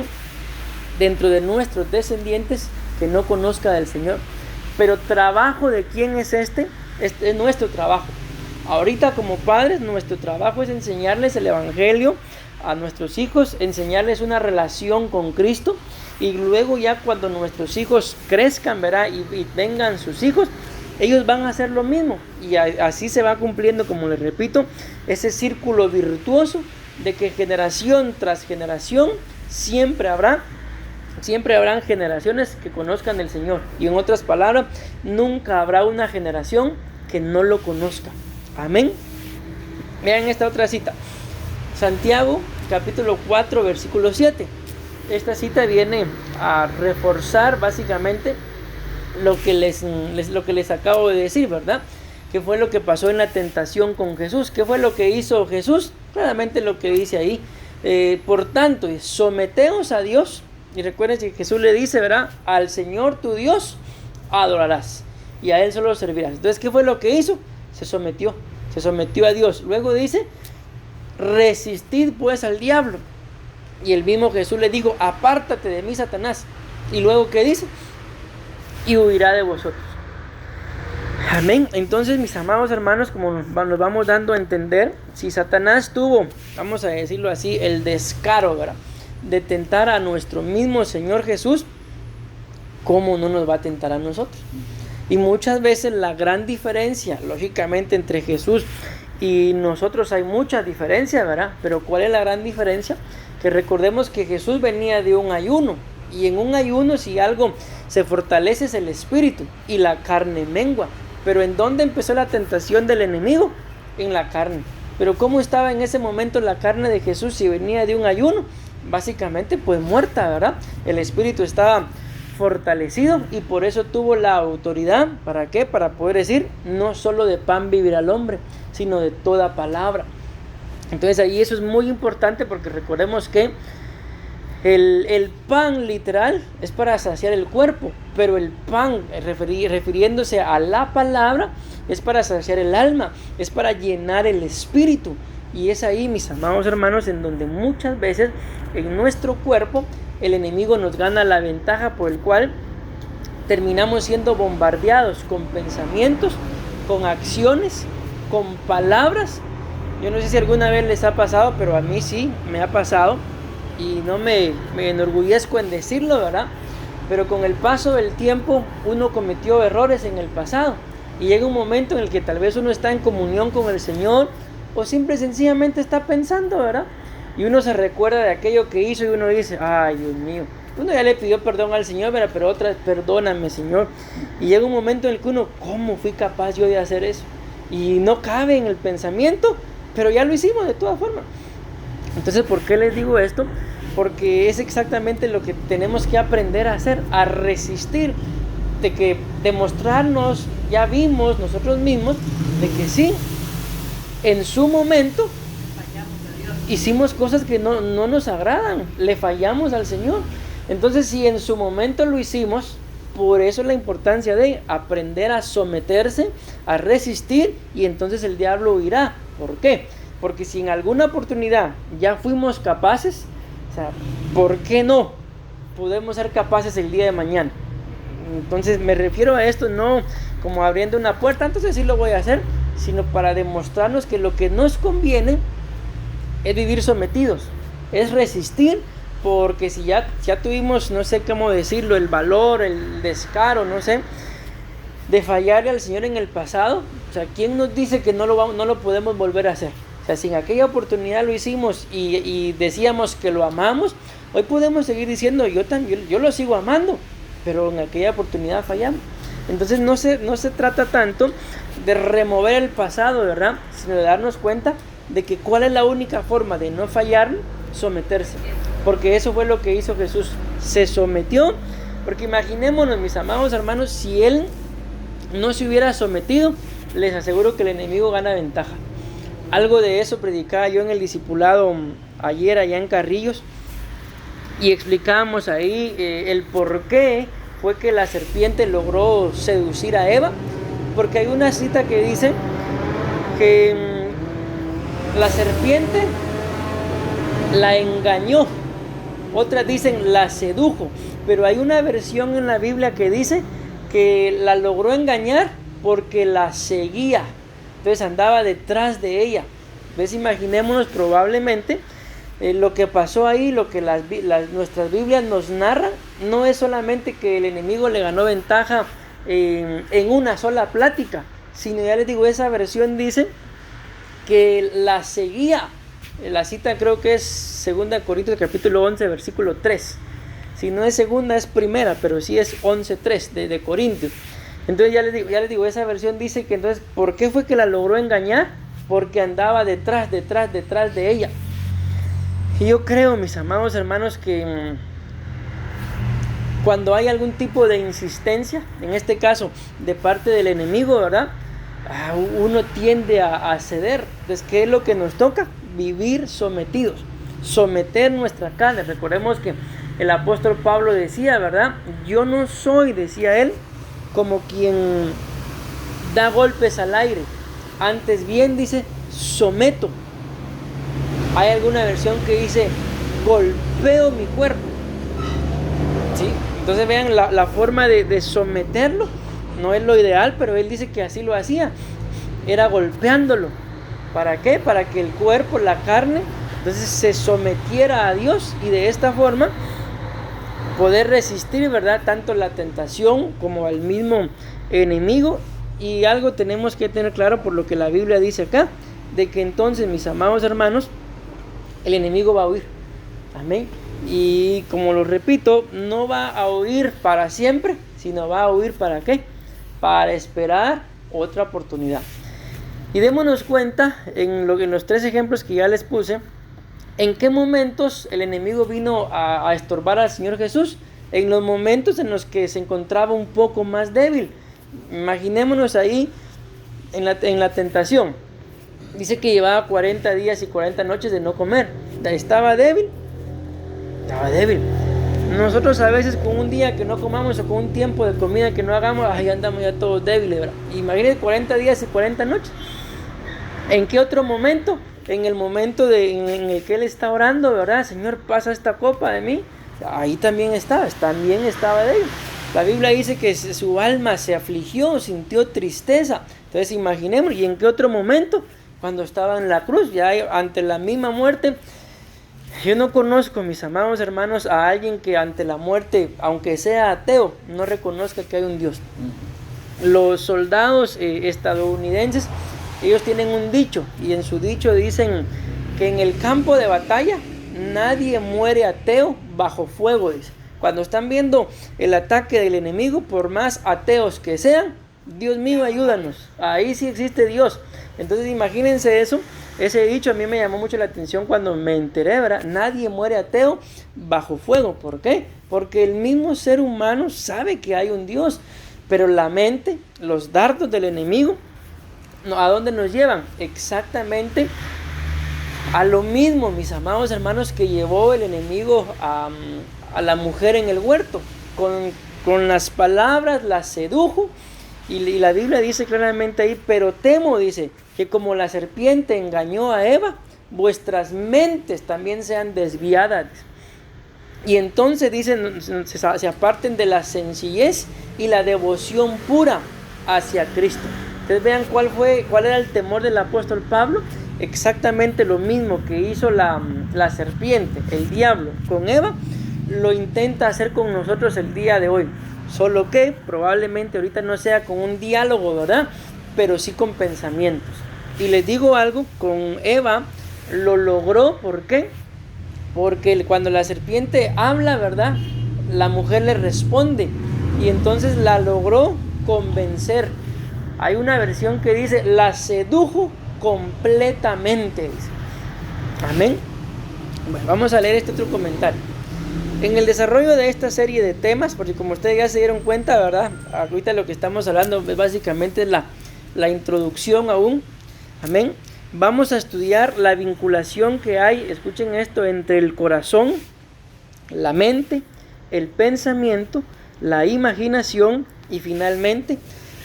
dentro de nuestros descendientes que no conozca del Señor. Pero trabajo de quién es este es nuestro trabajo. Ahorita como padres, nuestro trabajo es enseñarles el evangelio a nuestros hijos, enseñarles una relación con Cristo, y luego ya cuando nuestros hijos crezcan, ¿verdad? Y tengan sus hijos, ellos van a hacer lo mismo, y así se va cumpliendo, como les repito, ese círculo virtuoso de que generación tras generación siempre habrán generaciones que conozcan el Señor, y en otras palabras, nunca habrá una generación que no lo conozca. Amén. Vean esta otra cita, Santiago capítulo 4 versículo 7. Esta cita viene a reforzar básicamente lo que les acabo de decir, ¿verdad? ¿Qué fue lo que pasó en la tentación con Jesús? ¿Qué fue lo que hizo Jesús? Claramente lo que dice ahí. Por tanto, someteos a Dios. Y recuerden que Jesús le dice, ¿verdad? Al Señor tu Dios adorarás, y a Él solo servirás. Entonces, ¿qué fue lo que hizo? Se sometió a Dios. Luego dice, resistid pues al diablo. Y el mismo Jesús le dijo, apártate de mí, Satanás. Y luego, ¿qué dice? Y huirá de vosotros. Amén. Entonces, mis amados hermanos, como nos vamos dando a entender, si Satanás tuvo, vamos a decirlo así, el descaro, ¿verdad?, de tentar a nuestro mismo Señor Jesús, ¿cómo no nos va a tentar a nosotros? Y muchas veces la gran diferencia, lógicamente, entre Jesús y nosotros hay mucha diferencia, ¿verdad? Pero ¿cuál es la gran diferencia? Que recordemos que Jesús venía de un ayuno, y en un ayuno, si algo se fortalece, es el espíritu, y la carne mengua. Pero ¿en dónde empezó la tentación del enemigo? En la carne. Pero ¿cómo estaba en ese momento la carne de Jesús si venía de un ayuno? Básicamente pues muerta, ¿verdad? El espíritu estaba fortalecido, y por eso tuvo la autoridad. ¿Para qué? Para poder decir, no solo de pan vivirá el hombre, sino de toda palabra. Entonces ahí eso es muy importante, porque recordemos que el pan literal es para saciar el cuerpo, pero el pan, refiriéndose a la palabra, es para saciar el alma, es para llenar el espíritu. Y es ahí, mis amados hermanos, en donde muchas veces en nuestro cuerpo el enemigo nos gana la ventaja, por el cual terminamos siendo bombardeados con pensamientos, con acciones, con palabras. Yo no sé si alguna vez les ha pasado, pero a mí sí me ha pasado, y no me enorgullezco en decirlo, ¿verdad? Pero con el paso del tiempo uno cometió errores en el pasado, y llega un momento en el que tal vez uno está en comunión con el Señor, o simple y sencillamente está pensando, ¿verdad? Y uno se recuerda de aquello que hizo, y uno dice, ay, Dios mío, uno ya le pidió perdón al Señor, ¿verdad? Pero otra vez, perdóname, Señor. Y llega un momento en el que uno, ¿cómo fui capaz yo de hacer eso? Y no cabe en el pensamiento, pero ya lo hicimos de todas formas. Entonces, ¿por qué les digo esto? Porque es exactamente lo que tenemos que aprender a hacer, a resistir, de que demostrarnos, ya vimos nosotros mismos, de que sí, en su momento hicimos cosas que no nos agradan, le fallamos al Señor. Entonces, si en su momento lo hicimos, por eso la importancia de aprender a someterse, a resistir, y entonces el diablo huirá. ¿Por qué? Porque si en alguna oportunidad ya fuimos capaces, o sea, ¿por qué no podemos ser capaces el día de mañana? Entonces me refiero a esto no como abriendo una puerta, entonces sí lo voy a hacer, sino para demostrarnos que lo que nos conviene es vivir sometidos, es resistir, porque si ya tuvimos, no sé cómo decirlo, el valor, el descaro, no sé, de fallarle al Señor en el pasado, o sea, ¿quién nos dice que no lo podemos volver a hacer? O sea, si en aquella oportunidad lo hicimos y decíamos que lo amamos, hoy podemos seguir diciendo, yo lo sigo amando, pero en aquella oportunidad fallamos. Entonces no se trata tanto de remover el pasado, ¿verdad?, sino de darnos cuenta de que cuál es la única forma de no fallar, someterse. Porque eso fue lo que hizo Jesús, se sometió. Porque imaginémonos, mis amados hermanos, si Él no se hubiera sometido, les aseguro que el enemigo gana ventaja. Algo de eso predicaba yo en el discipulado ayer allá en Carrillos, y explicábamos ahí el por qué fue que la serpiente logró seducir a Eva. Porque hay una cita que dice que la serpiente la engañó, otras dicen la sedujo, pero hay una versión en la Biblia que dice que la logró engañar porque la seguía. Entonces andaba detrás de ella. ¿Ves? Imaginémonos probablemente lo que pasó ahí, lo que nuestras Biblias nos narran, no es solamente que el enemigo le ganó ventaja en una sola plática, sino, ya les digo, esa versión dice que la seguía. La cita creo que es 2 Corintios capítulo 11 versículo 3. Si no es segunda, es primera, pero sí es 11:3 de Corintios. Entonces ya les digo, esa versión dice que entonces, ¿por qué fue que la logró engañar? Porque andaba detrás de ella. Y yo creo, mis amados hermanos, que cuando hay algún tipo de insistencia, en este caso de parte del enemigo, ¿verdad? Uno tiende a ceder. Entonces, ¿qué es lo que nos toca? Vivir sometidos, someter nuestra carne. Recordemos que el apóstol Pablo decía, ¿verdad? Yo no soy, decía él, como quien da golpes al aire. Antes bien, dice, someto. Hay alguna versión que dice, golpeo mi cuerpo. ¿Sí? Entonces vean la forma de someterlo. No es lo ideal, pero él dice que así lo hacía. Era golpeándolo. ¿Para qué? Para que el cuerpo, la carne, entonces se sometiera a Dios y de esta forma poder resistir, ¿verdad? Tanto la tentación como al mismo enemigo. Y algo tenemos que tener claro por lo que la Biblia dice acá, de que entonces, mis amados hermanos, el enemigo va a huir. Amén. Y como lo repito, no va a huir para siempre, sino va a huir ¿para qué? Para esperar otra oportunidad. Y démonos cuenta en los 3 ejemplos que ya les puse, en qué momentos el enemigo vino a estorbar al Señor Jesús. En los momentos en los que se encontraba un poco más débil. Imaginémonos ahí en la tentación. Dice que llevaba 40 días y 40 noches de no comer. ¿Estaba débil? Estaba débil. Nosotros a veces con un día que no comamos o con un tiempo de comida que no hagamos, ahí andamos ya todos débiles, ¿verdad? Imagínense 40 días y 40 noches. ¿En qué otro momento? En el momento en el que él está orando, ¿verdad? Señor, pasa esta copa de mí. Ahí también estaba débil. La Biblia dice que su alma se afligió, sintió tristeza. Entonces imaginemos, ¿y en qué otro momento? Cuando estaba en la cruz, ya ante la misma muerte. Yo no conozco, mis amados hermanos, a alguien que ante la muerte, aunque sea ateo, no reconozca que hay un Dios. Los soldados estadounidenses, ellos tienen un dicho, y en su dicho dicen que en el campo de batalla nadie muere ateo bajo fuego, dice. Cuando están viendo el ataque del enemigo, por más ateos que sean, Dios mío, ayúdanos. Ahí sí existe Dios. Entonces imagínense eso. Ese dicho a mí me llamó mucho la atención cuando me enteré, ¿verdad? Nadie muere ateo bajo fuego. ¿Por qué? Porque el mismo ser humano sabe que hay un Dios. Pero la mente, los dardos del enemigo, ¿a dónde nos llevan? Exactamente a lo mismo, mis amados hermanos, que llevó el enemigo a la mujer en el huerto. Con las palabras la sedujo. Y la Biblia dice claramente ahí, pero temo, dice, que como la serpiente engañó a Eva, vuestras mentes también sean desviadas. Y entonces dicen, se aparten de la sencillez y la devoción pura hacia Cristo. Entonces vean cuál era el temor del apóstol Pablo. Exactamente lo mismo que hizo la serpiente, el diablo, con Eva, lo intenta hacer con nosotros el día de hoy. Solo que probablemente ahorita no sea con un diálogo, ¿verdad? Pero sí con pensamientos. Y les digo algo, con Eva lo logró. ¿Por qué? Porque cuando la serpiente habla, ¿verdad? La mujer le responde. Y entonces la logró convencer. Hay una versión que dice, la sedujo completamente. Dice. Amén. Bueno, vamos a leer este otro comentario. En el desarrollo de esta serie de temas, porque como ustedes ya se dieron cuenta, ¿verdad? Ahorita lo que estamos hablando es básicamente la introducción aún. Amén. Vamos a estudiar la vinculación que hay, escuchen esto, entre el corazón, la mente, el pensamiento, la imaginación y finalmente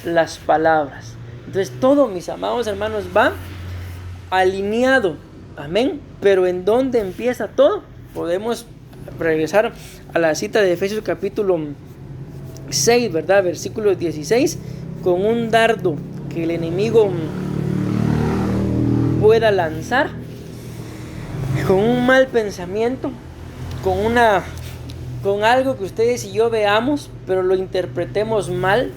las palabras. Entonces todo, mis amados hermanos, va alineado. Amén. Pero ¿en dónde empieza todo? Podemos regresar a la cita de Efesios capítulo 6, ¿verdad? Versículo 16, con un dardo que el enemigo pueda lanzar, con un mal pensamiento, con algo que ustedes y yo veamos, pero lo interpretemos mal.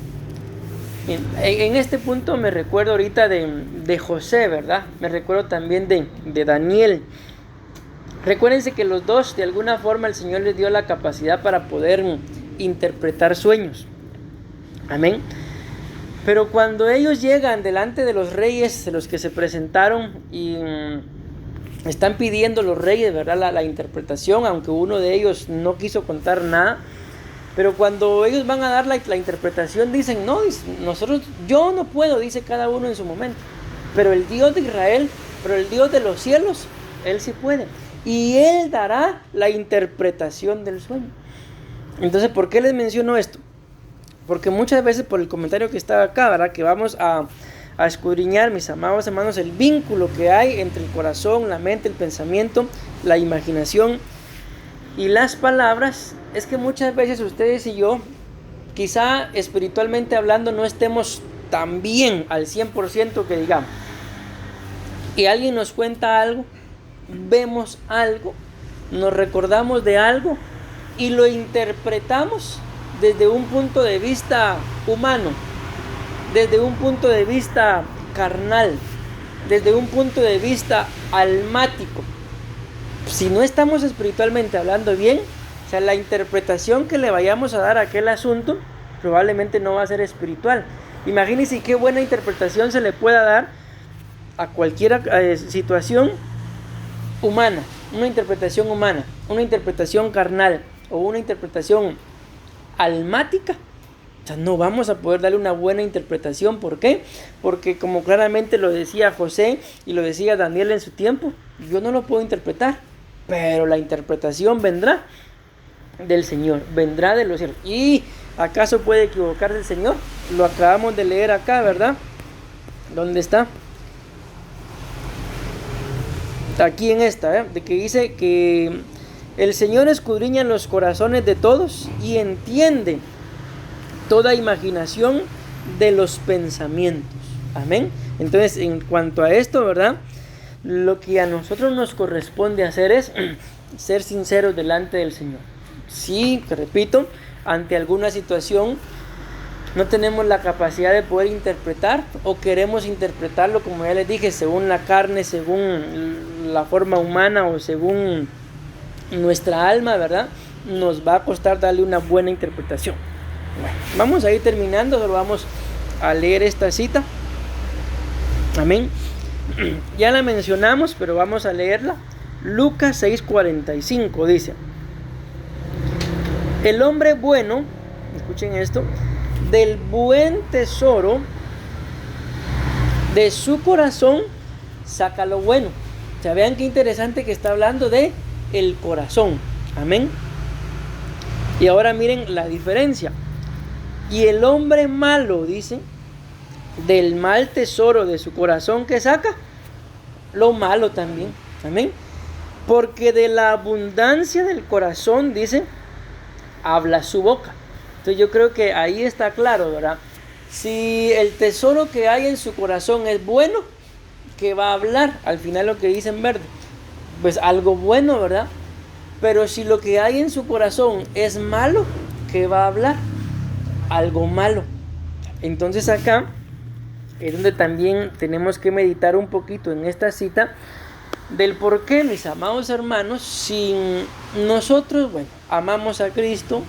En este punto me recuerdo ahorita de José, ¿verdad? Me recuerdo también de Daniel. Recuérdense que los dos, de alguna forma, el Señor les dio la capacidad para poder interpretar sueños. Amén. Pero cuando ellos llegan delante de los reyes, de los que se presentaron, y están pidiendo los reyes, ¿verdad?, la interpretación, aunque uno de ellos no quiso contar nada. Pero cuando ellos van a dar la interpretación, dicen, no, yo no puedo, dice cada uno en su momento. Pero el Dios de Israel, pero el Dios de los cielos, Él sí puede. Y Él dará la interpretación del sueño. Entonces, ¿por qué les menciono esto? Porque muchas veces por el comentario que está acá, ¿verdad?, que vamos a escudriñar, mis amados hermanos, el vínculo que hay entre el corazón, la mente, el pensamiento, la imaginación y las palabras. Es que muchas veces ustedes y yo, quizá espiritualmente hablando, no estemos tan bien al 100% que digamos. Y alguien nos cuenta algo, vemos algo, nos recordamos de algo y lo interpretamos desde un punto de vista humano, desde un punto de vista carnal, desde un punto de vista almático. Si no estamos espiritualmente hablando bien, o sea, la interpretación que le vayamos a dar a aquel asunto probablemente no va a ser espiritual. Imagínense qué buena interpretación se le pueda dar a cualquier situación humana, una interpretación humana, una interpretación carnal o una interpretación almática. O sea, no vamos a poder darle una buena interpretación. ¿Por qué? Porque como claramente lo decía José y lo decía Daniel en su tiempo, yo no lo puedo interpretar, pero la interpretación vendrá del Señor, vendrá de los cielos. ¿Y acaso puede equivocarse el Señor? Lo acabamos de leer acá, ¿verdad? ¿Dónde está? Aquí en esta, de que dice que el Señor escudriña los corazones de todos y entiende toda imaginación de los pensamientos. Amén. Entonces, en cuanto a esto, ¿verdad?, lo que a nosotros nos corresponde hacer es ser sinceros delante del Señor. Sí, repito, ante alguna situación no tenemos la capacidad de poder interpretar, o queremos interpretarlo, como ya les dije, según la carne, según la forma humana o según nuestra alma, ¿verdad? Nos va a costar darle una buena interpretación. Bueno, vamos a ir terminando, solo vamos a leer esta cita. Amén. Ya la mencionamos, pero vamos a leerla. Lucas 6:45 dice: el hombre bueno, escuchen esto, del buen tesoro de su corazón saca lo bueno. O sea, vean qué interesante que está hablando de el corazón. Amén. Y ahora miren la diferencia. Y el hombre malo, dice, del mal tesoro de su corazón que saca lo malo también. Amén. Porque de la abundancia del corazón, dice, habla su boca. Entonces yo creo que ahí está claro, ¿verdad? Si el tesoro que hay en su corazón es bueno, ¿qué va a hablar? Al final lo que dice en verde, pues algo bueno, ¿verdad? Pero si lo que hay en su corazón es malo, ¿qué va a hablar? Algo malo. Entonces acá es donde también tenemos que meditar un poquito en esta cita del por qué, mis amados hermanos, si nosotros, bueno, amamos a Cristo,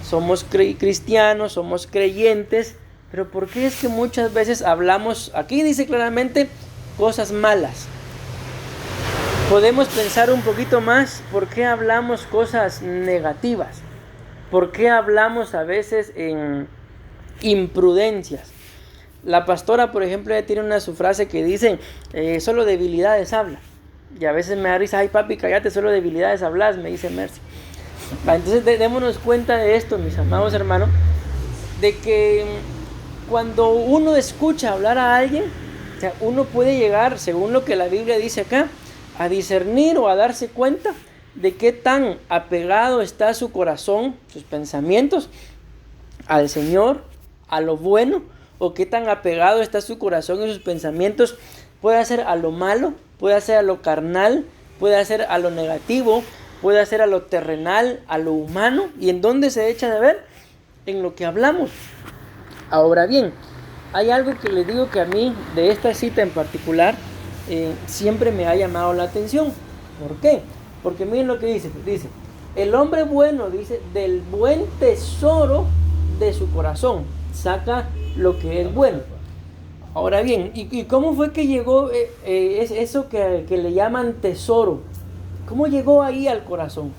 somos cristianos, somos creyentes, pero ¿por qué es que muchas veces hablamos, aquí dice claramente, cosas malas? Podemos pensar un poquito más, ¿por qué hablamos cosas negativas? ¿Por qué hablamos a veces en imprudencias? La pastora, por ejemplo, ella tiene su frase que dice, solo debilidades habla. Y a veces me da risa, ay papi, cállate, solo debilidades hablas, me dice Mercy. Entonces démonos cuenta de esto, mis amados hermanos, de que cuando uno escucha hablar a alguien, o sea, uno puede llegar, según lo que la Biblia dice acá, a discernir o a darse cuenta de qué tan apegado está su corazón, sus pensamientos, al Señor, a lo bueno, o qué tan apegado está su corazón y sus pensamientos. Puede ser a lo malo, puede ser a lo carnal, puede ser a lo negativo, puede ser a lo terrenal, a lo humano. ¿Y en dónde se echa de ver? En lo que hablamos. Ahora bien, hay algo que les digo que a mí, de esta cita en particular, siempre me ha llamado la atención. ¿Por qué? Porque miren lo que dice. Dice, el hombre bueno, dice, del buen tesoro de su corazón saca lo que es bueno. Ahora bien, ¿y cómo fue que llegó eso que le llaman tesoro? ¿Cómo llegó ahí al corazón?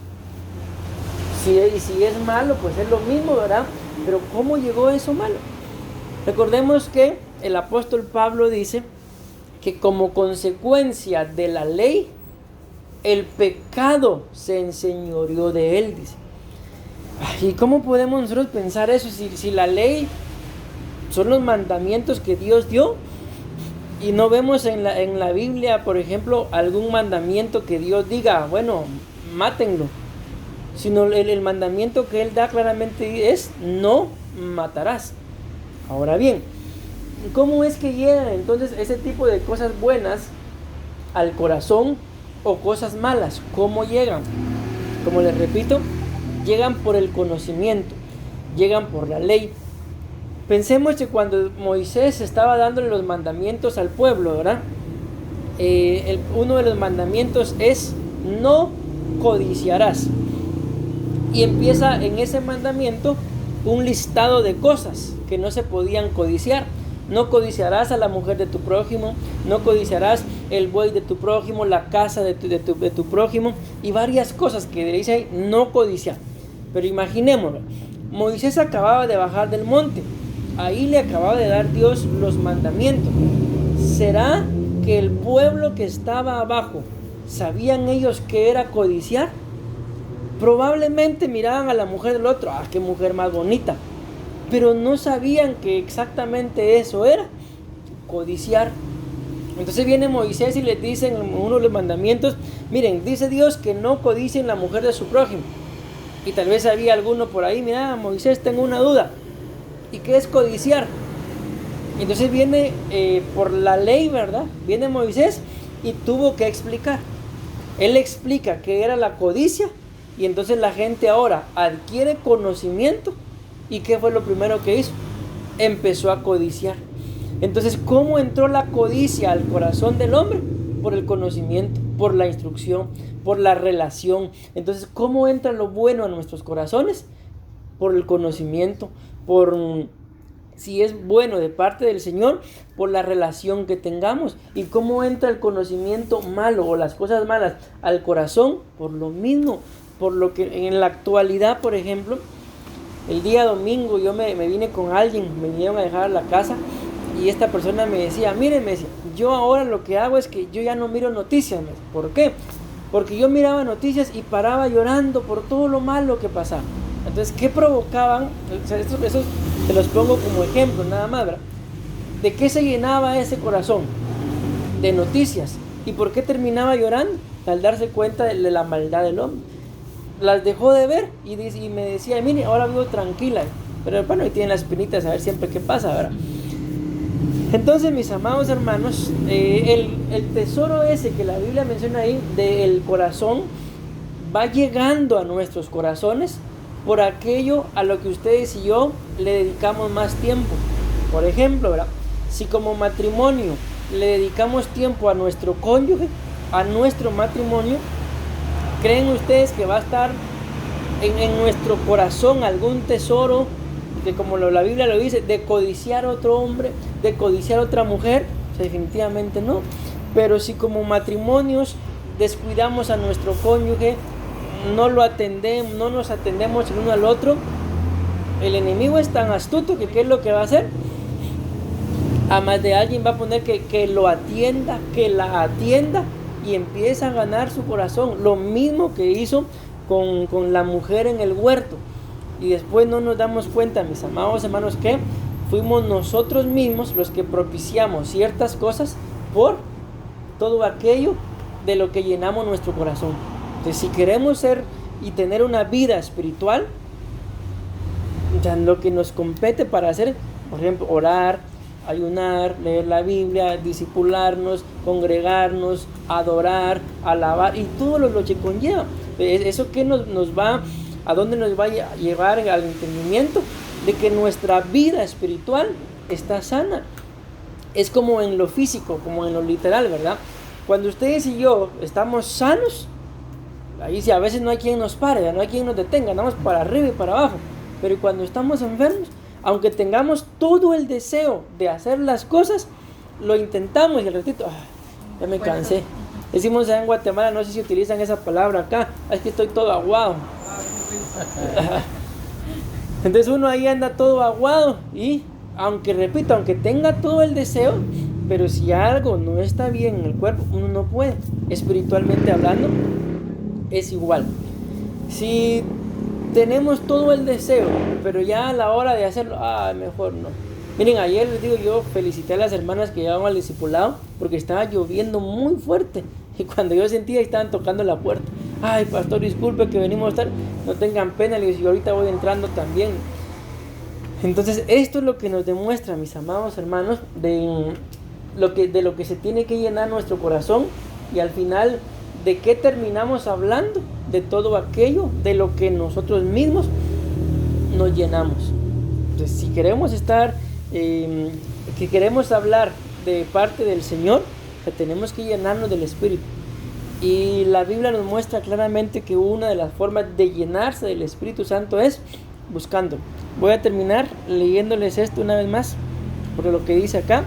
Si es malo, pues es lo mismo, ¿verdad? Pero ¿cómo llegó eso malo? Recordemos que el apóstol Pablo dice que como consecuencia de la ley, el pecado se enseñoreó de él, dice. ¿Y cómo podemos nosotros pensar eso? Si la ley son los mandamientos que Dios dio, y no vemos en la Biblia, por ejemplo, algún mandamiento que Dios diga, bueno, mátenlo. Sino el mandamiento que Él da claramente es, no matarás. Ahora bien, ¿cómo es que llegan entonces ese tipo de cosas buenas al corazón o cosas malas? ¿Cómo llegan? Como les repito, llegan por el conocimiento, llegan por la ley. Pensemos que cuando Moisés estaba dándole los mandamientos al pueblo, ¿verdad? Uno de los mandamientos es no codiciarás. Y empieza en ese mandamiento un listado de cosas que no se podían codiciar. No codiciarás a la mujer de tu prójimo, no codiciarás el buey de tu prójimo, la casa de tu prójimo, y varias cosas que dice ahí, no codiciar. Pero imaginémoslo, Moisés acababa de bajar del monte, ahí le acababa de dar Dios los mandamientos. ¿Será que el pueblo que estaba abajo, sabían ellos qué era codiciar? Probablemente miraban a la mujer del otro, qué mujer más bonita, pero no sabían que exactamente eso era codiciar. Entonces viene Moisés y les dice en uno de los mandamientos, miren, dice Dios que no codicien la mujer de su prójimo. Y tal vez había alguno por ahí, mira, Moisés, tengo una duda, ¿y qué es codiciar? Entonces viene por la ley, ¿verdad? Viene Moisés y tuvo que explicar. Él explica qué era la codicia. Y entonces la gente ahora adquiere conocimiento. ¿Y qué fue lo primero que hizo? Empezó a codiciar. Entonces, ¿cómo entró la codicia al corazón del hombre? Por el conocimiento, por la instrucción, por la relación. Entonces, ¿cómo entra lo bueno a nuestros corazones? Por el conocimiento, por si es bueno de parte del Señor, por la relación que tengamos. ¿Y cómo entra el conocimiento malo o las cosas malas al corazón? Por lo mismo. Por lo que en la actualidad, por ejemplo, el día domingo yo me vine con alguien, me vinieron a dejar a la casa y esta persona me decía, miren, me decía, yo ahora lo que hago es que yo ya no miro noticias. ¿Por qué? Porque yo miraba noticias y paraba llorando por todo lo malo que pasaba. Entonces, ¿qué provocaban? O sea, eso te los pongo como ejemplo, nada más, ¿verdad? ¿De qué se llenaba ese corazón? De noticias. ¿Y por qué terminaba llorando? Al darse cuenta de la maldad del hombre. Las dejó de ver y me decía, mire, ahora vivo tranquila. Pero bueno, ahí tienen las espinitas a ver siempre qué pasa, ¿verdad? Entonces, mis amados hermanos, el tesoro ese que la Biblia menciona ahí, del corazón, va llegando a nuestros corazones por aquello a lo que ustedes y yo le dedicamos más tiempo. Por ejemplo, ¿verdad? Si como matrimonio le dedicamos tiempo a nuestro cónyuge, a nuestro matrimonio, ¿creen ustedes que va a estar en nuestro corazón algún tesoro de, como la Biblia lo dice, de codiciar a otro hombre, de codiciar a otra mujer? O sea, definitivamente no. Pero si como matrimonios descuidamos a nuestro cónyuge, no nos atendemos el uno al otro, el enemigo es tan astuto que ¿qué es lo que va a hacer? A más de alguien va a poner que lo atienda, que la atienda, y empieza a ganar su corazón. Lo mismo que hizo con la mujer en el huerto. Y después no nos damos cuenta, mis amados hermanos, que fuimos nosotros mismos los que propiciamos ciertas cosas por todo aquello de lo que llenamos nuestro corazón. Entonces, si queremos ser y tener una vida espiritual, O sea, lo que nos compete para hacer, por ejemplo, orar, ayunar, leer la Biblia, discipularnos, congregarnos, adorar, alabar y todo lo que conlleva. Eso que nos va, a dónde nos va a llevar al entendimiento de que nuestra vida espiritual está sana. Es como en lo físico, como en lo literal, ¿verdad? Cuando ustedes y yo estamos sanos, ahí sí a veces no hay quien nos pare, no hay quien nos detenga, andamos para arriba y para abajo. Pero cuando estamos enfermos, aunque tengamos todo el deseo de hacer las cosas, lo intentamos y al ratito, ya me cansé. Decimos en Guatemala, no sé si utilizan esa palabra acá, es que estoy todo aguado. Entonces uno ahí anda todo aguado y aunque tenga todo el deseo, pero si algo no está bien en el cuerpo, uno no puede. Espiritualmente hablando, es igual. Si tenemos todo el deseo, pero ya a la hora de hacerlo, mejor no. Miren, ayer les digo, yo felicité a las hermanas que llevaban al discipulado porque estaba lloviendo muy fuerte. Y cuando yo sentía que estaban tocando la puerta, ay pastor, disculpe que venimos tarde, no tengan pena, le digo, yo ahorita voy entrando también. Entonces esto es lo que nos demuestra, mis amados hermanos, de lo que se tiene que llenar nuestro corazón. Y al final, ¿de qué terminamos hablando? De todo aquello de lo que nosotros mismos nos llenamos. Entonces, si queremos que queremos hablar de parte del Señor, tenemos que llenarnos del Espíritu. Y la Biblia nos muestra claramente que una de las formas de llenarse del Espíritu Santo es buscándolo. Voy a terminar leyéndoles esto una vez más, por lo que dice acá.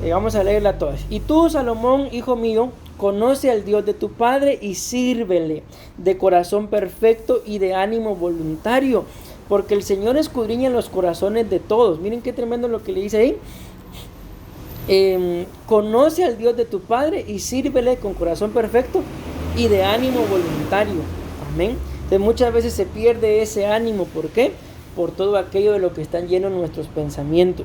Vamos a leerla todas. Y tú, Salomón, hijo mío, conoce al Dios de tu Padre y sírvele de corazón perfecto y de ánimo voluntario, porque el Señor escudriña los corazones de todos. Miren qué tremendo lo que le dice ahí. Conoce al Dios de tu Padre y sírvele con corazón perfecto y de ánimo voluntario. Amén. Entonces muchas veces se pierde ese ánimo. ¿Por qué? Por todo aquello de lo que están llenos nuestros pensamientos.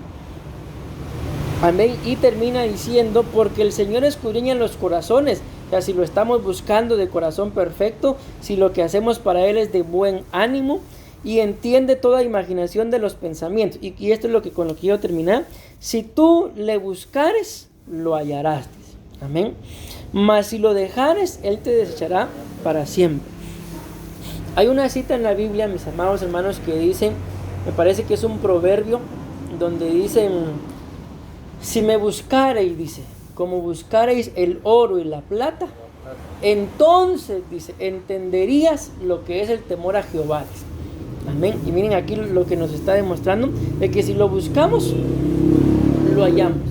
Amén. Y termina diciendo, porque el Señor escudriña los corazones. O sea, si lo estamos buscando de corazón perfecto, si lo que hacemos para Él es de buen ánimo, y entiende toda imaginación de los pensamientos. Y esto es con lo que quiero terminar. Si tú le buscares, lo hallarás. Amén. Mas si lo dejares, Él te desechará para siempre. Hay una cita en la Biblia, mis amados hermanos, que dice, me parece que es un proverbio, donde dicen, si me buscareis, dice, como buscareis el oro y la plata, entonces, dice, entenderías lo que es el temor a Jehová. Amén. Y miren aquí lo que nos está demostrando, de que si lo buscamos, lo hallamos.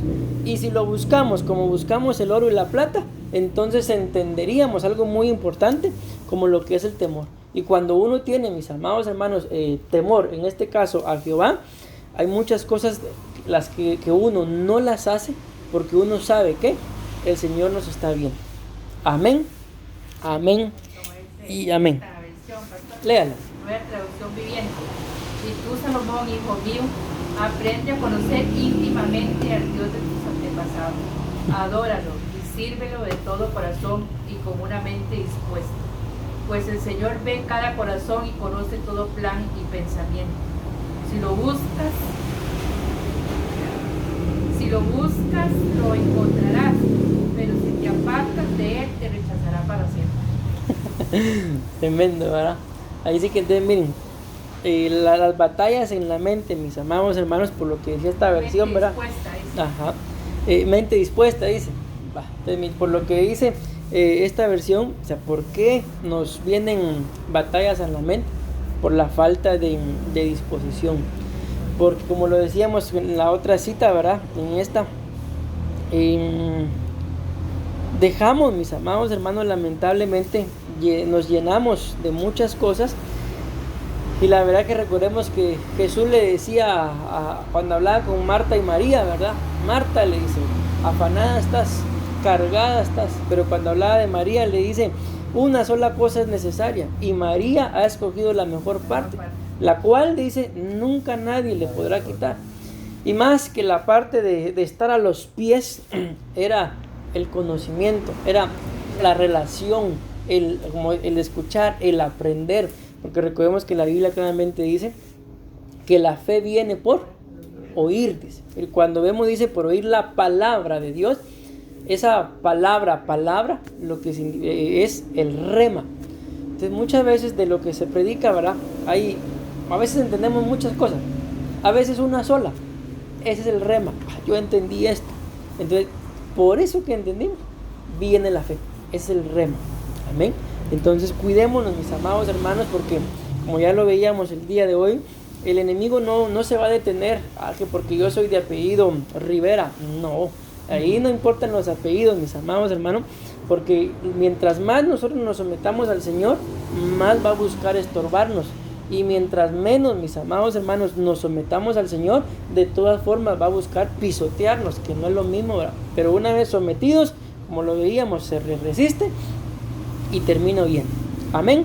Y si lo buscamos como buscamos el oro y la plata, entonces entenderíamos algo muy importante, como lo que es el temor. Y cuando uno tiene, mis amados hermanos, temor, en este caso a Jehová, hay muchas cosas las que uno no las hace, porque uno sabe que el Señor nos está viendo. Amén, amén y amén. Léala. Nueva traducción viviente. Y tú, Salomón, hijo mío, aprende a conocer íntimamente al Dios de tus antepasados. Adóralo y sírvelo de todo corazón y con una mente dispuesta. Pues el Señor ve cada corazón y conoce todo plan y pensamiento. Si lo buscas, lo encontrarás, pero si te apartas de Él, te rechazará para siempre. Tremendo, ¿verdad? Ahí sí que entonces miren, las batallas en la mente, mis amados hermanos, por lo que decía esta versión, ¿verdad? Ajá. Mente dispuesta, dice. Entonces, por lo que dice esta versión, o sea, ¿por qué nos vienen batallas en la mente? Por la falta de disposición. Porque como lo decíamos en la otra cita, ¿verdad? En esta, dejamos, mis amados hermanos, lamentablemente nos llenamos de muchas cosas. Y la verdad que recordemos que Jesús le decía cuando hablaba con Marta y María, ¿verdad? Marta le dice, afanada estás, cargada estás. Pero cuando hablaba de María le dice, una sola cosa es necesaria y María ha escogido la mejor parte, la cual, dice, nunca nadie le podrá quitar. Y más que la parte de estar a los pies, era el conocimiento, era la relación, el escuchar, el aprender. Porque recordemos que la Biblia claramente dice que la fe viene por oír, dice. Y cuando vemos, dice, por oír la palabra de Dios, esa palabra, lo que es el rema. Entonces muchas veces de lo que se predica, ¿verdad? A veces entendemos muchas cosas, a veces una sola. Ese es el rema. Yo entendí esto. Entonces, por eso que entendimos, viene la fe. Ese es el rema. Amén. Entonces, cuidémonos, mis amados hermanos, porque como ya lo veíamos el día de hoy, el enemigo no se va a detener que porque yo soy de apellido Rivera. No, ahí no importan los apellidos, mis amados hermanos, porque mientras más nosotros nos sometamos al Señor, más va a buscar estorbarnos. Y mientras menos, mis amados hermanos, nos sometamos al Señor, de todas formas va a buscar pisotearnos, que no es lo mismo, ¿verdad? Pero una vez sometidos, como lo veíamos, se resiste y termina bien. Amén.